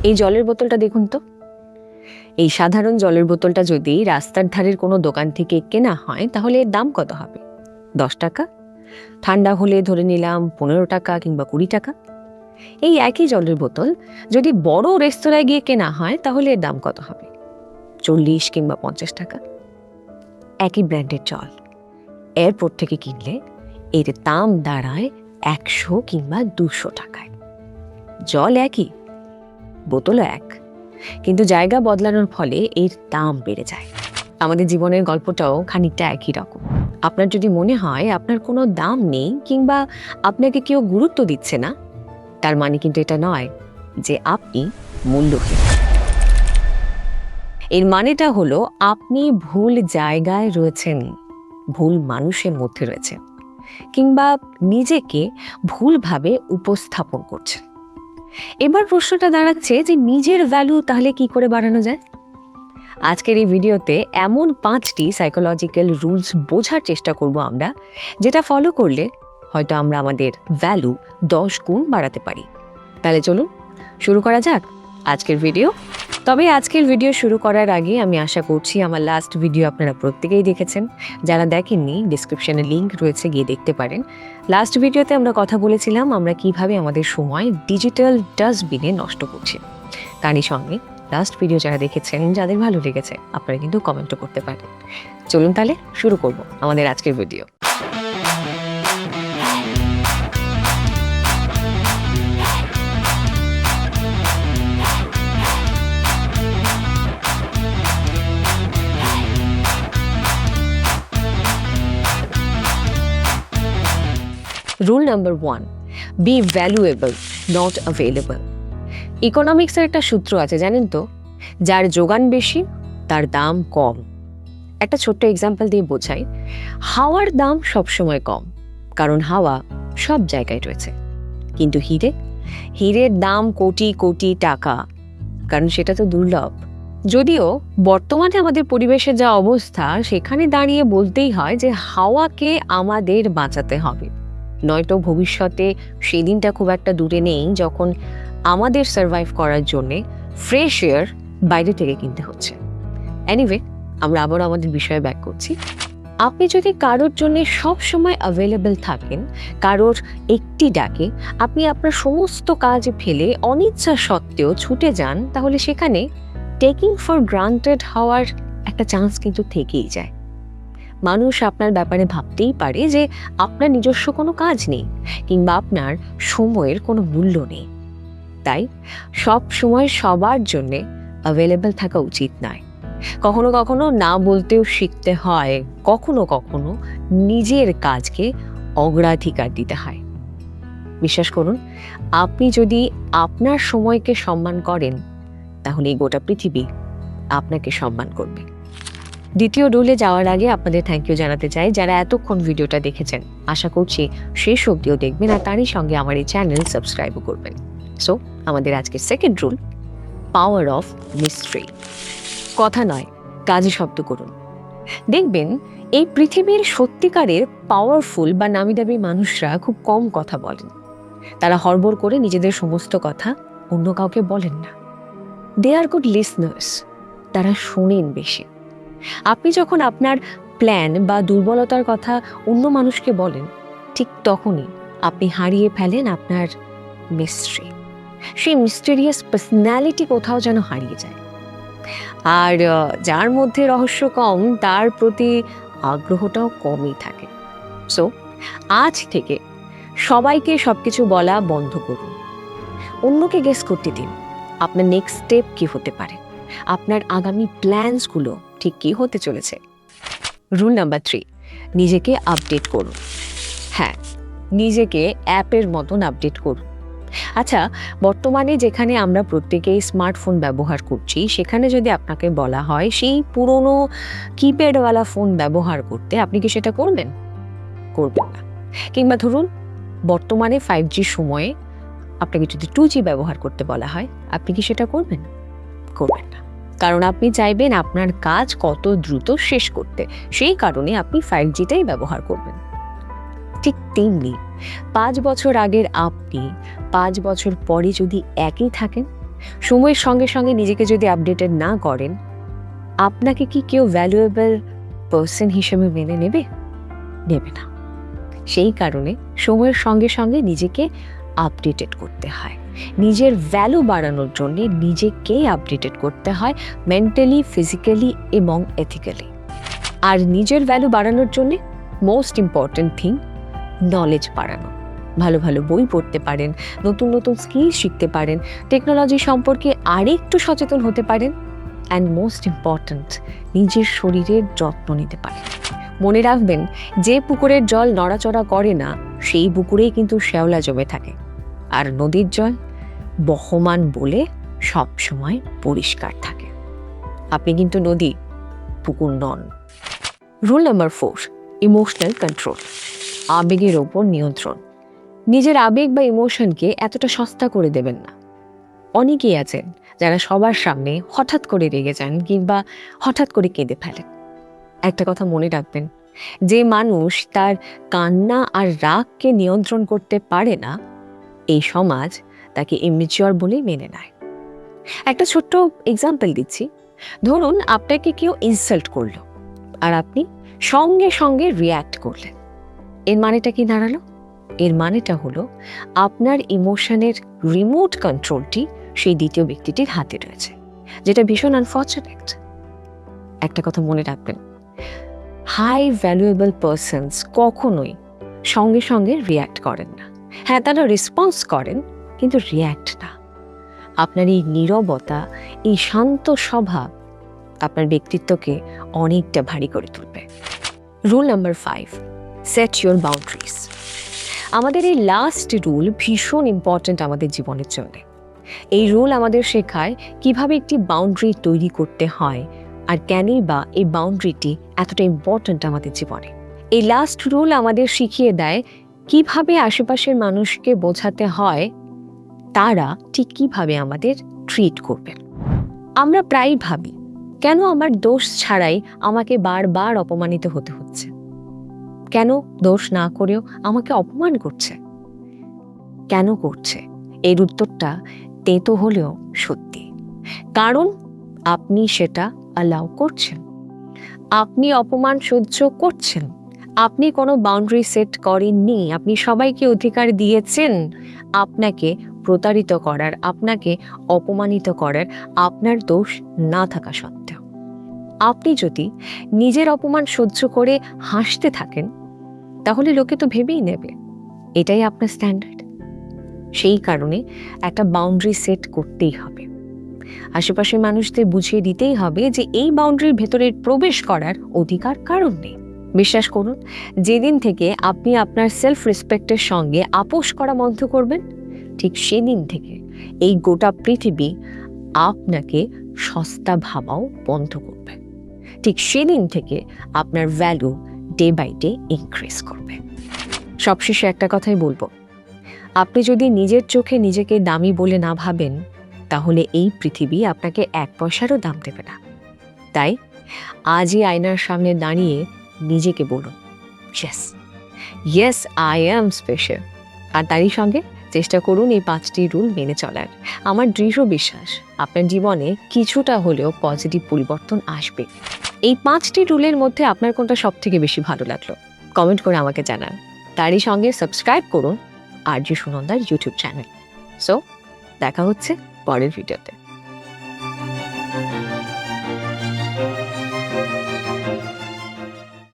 এই জলের বোতলটা দেখুন তো। এই সাধারণ জলের বোতলটা যদি রাস্তার ধারের কোনো দোকান থেকে কেনা হয় তাহলে এর দাম কত হবে? 10 টাকা। ঠান্ডা হলে ধরে নিলাম 15 টাকা কিংবা 20 টাকা। এই একই জলের বোতল যদি বড় রেস্তোরাঁয় গিয়ে কেনা হয় তাহলে এর দাম কত হবে? 40 কিংবা 50 টাকা। একই ব্র্যান্ডের জল এয়ারপোর্ট থেকে কিনলে এর দাম দাঁড়ায় 100 কিংবা 200 টাকায়। জল একই, বোতলও এক, কিন্তু জায়গা বদলানোর ফলে এর দাম বেড়ে যায়। আমাদের জীবনের গল্পটাও খানিকটা একই রকম। আপনার যদি মনে হয় আপনার কোনো দাম নেই কিংবা আপনাকে কেউ গুরুত্ব দিচ্ছে না, তার মানে কিন্তু এটা নয় যে আপনি মূল্যহীন। এর মানেটা হলো আপনি ভুল জায়গায় রয়েছেন, ভুল মানুষের মধ্যে রয়েছে, কিংবা নিজেকে ভুলভাবে উপস্থাপন করছেন। এবার প্রশ্নটা দাঁড়াচ্ছে যে নিজের ভ্যালু তাহলে কি করে বাড়ানো যায়? আজকের এই ভিডিওতে এমন 5টি সাইকোলজিক্যাল রুলস বোঝার চেষ্টা করব আমরা, যেটা ফলো করলে হয়তো আমরা আমাদের ভ্যালু 10 গুণ বাড়াতে পারি। তাহলে চলুন শুরু করা যাক আজকের ভিডিও। তবে আজকের ভিডিও শুরু করার আগে আমি আশা করছি আমার লাস্ট ভিডিও আপনারা প্রত্যেকেই দেখেছেন। যারা দেখেননি, ডিসক্রিপশনে লিংক রয়েছে, গিয়ে দেখতে পারেন। লাস্ট ভিডিওতে আমরা কথা বলেছিলাম আমরা কিভাবে আমাদের সময় ডিজিটাল ডাস্টবিনে নষ্ট করছি। তারই সঙ্গে লাস্ট ভিডিও যারা দেখেছেন, যাদের ভালো লেগেছে, আপনারা কিন্তু কমেন্টও করতে পারেন। চলুন তাহলে শুরু করব আমাদের আজকের video. Rule number 1, be valuable, not available. ইকোনমিক্সের একটা সূত্র আছে জানেন তো, যার যোগান বেশি তার দাম কম। একটা ছোট্ট এক্সাম্পল দিয়ে বোঝাই। হাওয়ার দাম সবসময় কম, কারণ হাওয়া সব জায়গায় রয়েছে। কিন্তু হীরের দাম কোটি কোটি টাকা, কারণ সেটা তো দুর্লভ। যদিও বর্তমানে আমাদের পরিবেশের যা অবস্থা, সেখানে দাঁড়িয়ে বলতেই হয় যে হাওয়াকে আমাদের বাঁচাতে হবে, নয়তো ভবিষ্যতে সেদিনটা খুব একটা দূরে নেই যখন আমাদের সার্ভাইভ করার জন্যে ফ্রেশ এয়ার বাইরে থেকে কিনতে হচ্ছে। এনিওয়ে, আমরা আবার আমাদের বিষয়ে ব্যাক করছি। আপনি যদি কারোর জন্য সব সময় অ্যাভেলেবল থাকেন, কারোর একটি ডাকে আপনি আপনার সমস্ত কাজ ফেলে অনিচ্ছা সত্ত্বেও ছুটে যান, তাহলে সেখানে টেকিং ফর গ্রান্টেড হওয়ার একটা চান্স কিন্তু থেকেই যায়। মানুষ আপনার ব্যাপারে ভাবতেই পারে যে আপনার নিজস্ব কোনো কাজ নেই কিংবা আপনার সময়ের কোনো মূল্য নেই। তাই সব সময় সবার জন্যে অ্যাভেলেবল থাকা উচিত নয়। কখনো কখনো না বলতেও শিখতে হয়, কখনো কখনো নিজের কাজকে অগ্রাধিকার দিতে হয়। বিশ্বাস করুন, আপনি যদি আপনার সময়কে সম্মান করেন, তাহলে এই গোটা পৃথিবী আপনাকে সম্মান করবে। দ্বিতীয় রুলে যাওয়ার আগে আপনাদের থ্যাংক ইউ জানাতে চাই যারা এতক্ষণ ভিডিওটা দেখেছেন। আশা করছি শেষ অবধিও দেখবেন আর তারই সঙ্গে আমার এই চ্যানেল সাবস্ক্রাইবও করবেন। সো আমাদের আজকের second rule, power of mystery. কথা নয়, কাজে শব্দ করুন। দেখবেন এই পৃথিবীর সত্যিকারের পাওয়ারফুল বা নামিদামি মানুষরা খুব কম কথা বলেন। তারা হড়বড় করে নিজেদের সমস্ত কথা অন্য কাউকে বলেন না। দে আর গুড লিসনার্স, তারা শোনেন বেশি। আপনি যখন আপনার প্ল্যান বা দুর্বলতার কথা অন্য মানুষকে বলেন, ঠিক তখনই আপনি হারিয়ে ফেলেন আপনার মিস্ট্রি। সেই মিস্টেরিয়াস পার্সোনালিটি কোথাও যেন হারিয়ে যায়। আর যার মধ্যে রহস্য কম, তার প্রতি আগ্রহটাও কমই থাকে। সো আজ থেকে সবাইকে সবকিছু বলা বন্ধ করুন। অন্যকে গেস করতে দিন আপনার নেক্সট স্টেপ কি হতে পারে, আপনার আগামী প্ল্যানসগুলো ঠিক কি হতে চলেছে। রুল নাম্বার 3, নিজেকে আপডেট করুন। হ্যাঁ, নিজেকে অ্যাপের মতন আপডেট করুন। আচ্ছা, বর্তমানে যেখানে আমরা প্রত্যেকেই স্মার্টফোন ব্যবহার করছি, সেখানে যদি আপনাকে বলা হয় সেই পুরনো কিপ্যাডওয়ালা ফোন ব্যবহার করতে, আপনি কি সেটা করবেন? করবেন না। কিংবা ধরুন বর্তমানে 5G সময়ে আপনাকে যদি 2G ব্যবহার করতে বলা হয়, আপনি কি সেটা করবেন? করবেন না। কারণ আপনি চাইবেন আপনার কাজ কত দ্রুত শেষ করতে, সেই কারণে আপনি 5Gটাই ব্যবহার করবেন। ঠিক তেমনি 5 বছর আগের আপনি 5 বছর পরে যদি একই থাকেন, সময়ের সঙ্গে সঙ্গে নিজেকে যদি আপডেটেড না করেন, আপনাকে কি কেউ ভ্যালুয়েবল পার্সন হিসেবে মেনে নেবে? নেবে না। সেই কারণে সময়ের সঙ্গে সঙ্গে নিজেকে আপডেটেড করতে হয়। নিজের ভ্যালু বাড়ানোর জন্য নিজেকেই আপডেটেড করতে হয়, মেন্টালি, ফিজিক্যালি এবং এথিক্যালি। আর নিজের ভ্যালু বাড়ানোর জন্য মোস্ট ইম্পর্ট্যান্ট থিং, নলেজ বাড়ানো। ভালো ভালো বই পড়তে পারেন, নতুন নতুন স্কিল শিখতে পারেন, টেকনোলজি সম্পর্কে আরেকটু সচেতন হতে পারেন, অ্যান্ড মোস্ট ইম্পর্ট্যান্ট, নিজের শরীরের যত্ন নিতে পারেন। মনে রাখবেন, যে পুকুরের জল নড়াচড়া করে না, সেই পুকুরেই কিন্তু শ্যাওলা জমে থাকে। আর নদীর জল বহমান বলে সব সময় পরিষ্কার থাকে। আপনি কিন্তু নদী, পুকুর নন। রুল নাম্বার 4, ইমোশনাল কন্ট্রোল, আবেগের ওপর নিয়ন্ত্রণ। নিজের আবেগ বা ইমোশনকে এতটা সস্তা করে দেবেন না। অনেকেই আছেন যারা সবার সামনে হঠাৎ করে রেগে যান কিংবা হঠাৎ করে কেঁদে ফেলেন। একটা কথা মনে রাখবেন, যে মানুষ তার কান্না আর রাগকে নিয়ন্ত্রণ করতে পারে না, এই সমাজ তাকে ইমেচিওর বলেই মেনে নেয়। একটা ছোট্ট এক্সাম্পল দিচ্ছি। ধরুন আপনাকে কেউ ইনসাল্ট করলো আর আপনি সঙ্গে সঙ্গে রিয়্যাক্ট করলেন। এর মানেটা কি দাঁড়ালো? এর মানেটা হলো আপনার ইমোশনের রিমোট কন্ট্রোলটি সেই দ্বিতীয় ব্যক্তিটির হাতে রয়েছে, যেটা ভীষণ আনফর্চুনেট। একটা কথা মনে রাখবেন, হাই ভ্যালুয়েবল পার্সনস কখনোই সঙ্গে সঙ্গে রিয়্যাক্ট করেন না। হ্যাঁ, তারা রেসপন্স করেন, কিন্তু রিয়্যাক্ট না। আপনার এই নীরবতা, এই শান্ত স্বভাব আপনার ব্যক্তিত্বকে অনেকটা ভারী করে তুলবে। Rule number 5, set your boundaries. আমাদের এই লাস্ট রুল ভীষণ ইম্পর্ট্যান্ট আমাদের জীবনের জন্য। এই রুল আমাদের শেখায় কিভাবে একটি বাউন্ডারি তৈরি করতে হয়, আর কেনই বা এই বাউন্ডারিটি এতটা ইম্পর্ট্যান্ট আমাদের জীবনে। এই লাস্ট রুল আমাদের শিখিয়ে দেয় কিভাবে আশেপাশের মানুষকে বোঝাতে হয় তারা ঠিক কিভাবে আমাদের ট্রিট করবেন। আমরা প্রায়ই ভাবি, কেন আমার দোষ ছাড়াই আমাকে বারবার অপমানিত হতে হচ্ছে? কেন দোষ না করেও আমাকে অপমান করছে? কেন করছে? এর উত্তরটা তেতো হলেও সত্যি। কারণ আপনি সেটা অ্যালাউ করছেন। আপনি অপমান সহ্য করছেন। আপনি কোনো বাউন্ডারি সেট করেননি। আপনি সবাইকে অধিকার দিয়েছেন আপনাকে প্রতারিত করার, আপনাকে অপমানিত করার, আপনার দোষ না থাকা সত্ত্বেও। আপনি যদি নিজের অপমান সহ্য করে হাসতে থাকেন, তাহলে লোকে তো ভেবেই নেবে এটাই আপনার স্ট্যান্ডার্ড। সেই কারণে একটা বাউন্ডারি সেট করতেই হবে। আশেপাশের মানুষদের বুঝিয়ে দিতেই হবে যে এই বাউন্ডারির ভেতরে প্রবেশ করার অধিকার কারণ নেই। বিশ্বাস করুন, যেদিন থেকে আপনি আপনার সেলফ রেসপেক্টের সঙ্গে আপোষ করা বন্ধ করবেন, ঠিক সেদিন থেকে এই গোটা পৃথিবী আপনাকে সস্তা ভাবাও বন্ধ করবে। ঠিক সেদিন থেকে আপনার value day by day increase করবে। সবশেষে একটা কথাই বলবো, আপনি যদি নিজের চোখে নিজেকে দামি বলে না ভাবেন, তাহলে এই পৃথিবী আপনাকে 1 পয়সারও দাম দেবে না। তাই আজই আয়নার সামনে দাঁড়িয়ে নিজেকে বলুন, ইয়েস আই অ্যাম স্পেশাল। আর তারই সঙ্গে চেষ্টা করুন এই 5টি রুল মেনে চলার। আমার দৃঢ় বিশ্বাস আপনার জীবনে কিছুটা হলেও পজিটিভ পরিবর্তন আসবে। এই 5টি রুলের মধ্যে আপনার কোনটা সব থেকে বেশি ভালো লাগলো কমেন্ট করে আমাকে জানান। তারই সঙ্গে সাবস্ক্রাইব করুন আরজি সুনন্দার ইউটিউব চ্যানেল। সো দেখা হচ্ছে পরের ভিডিওতে।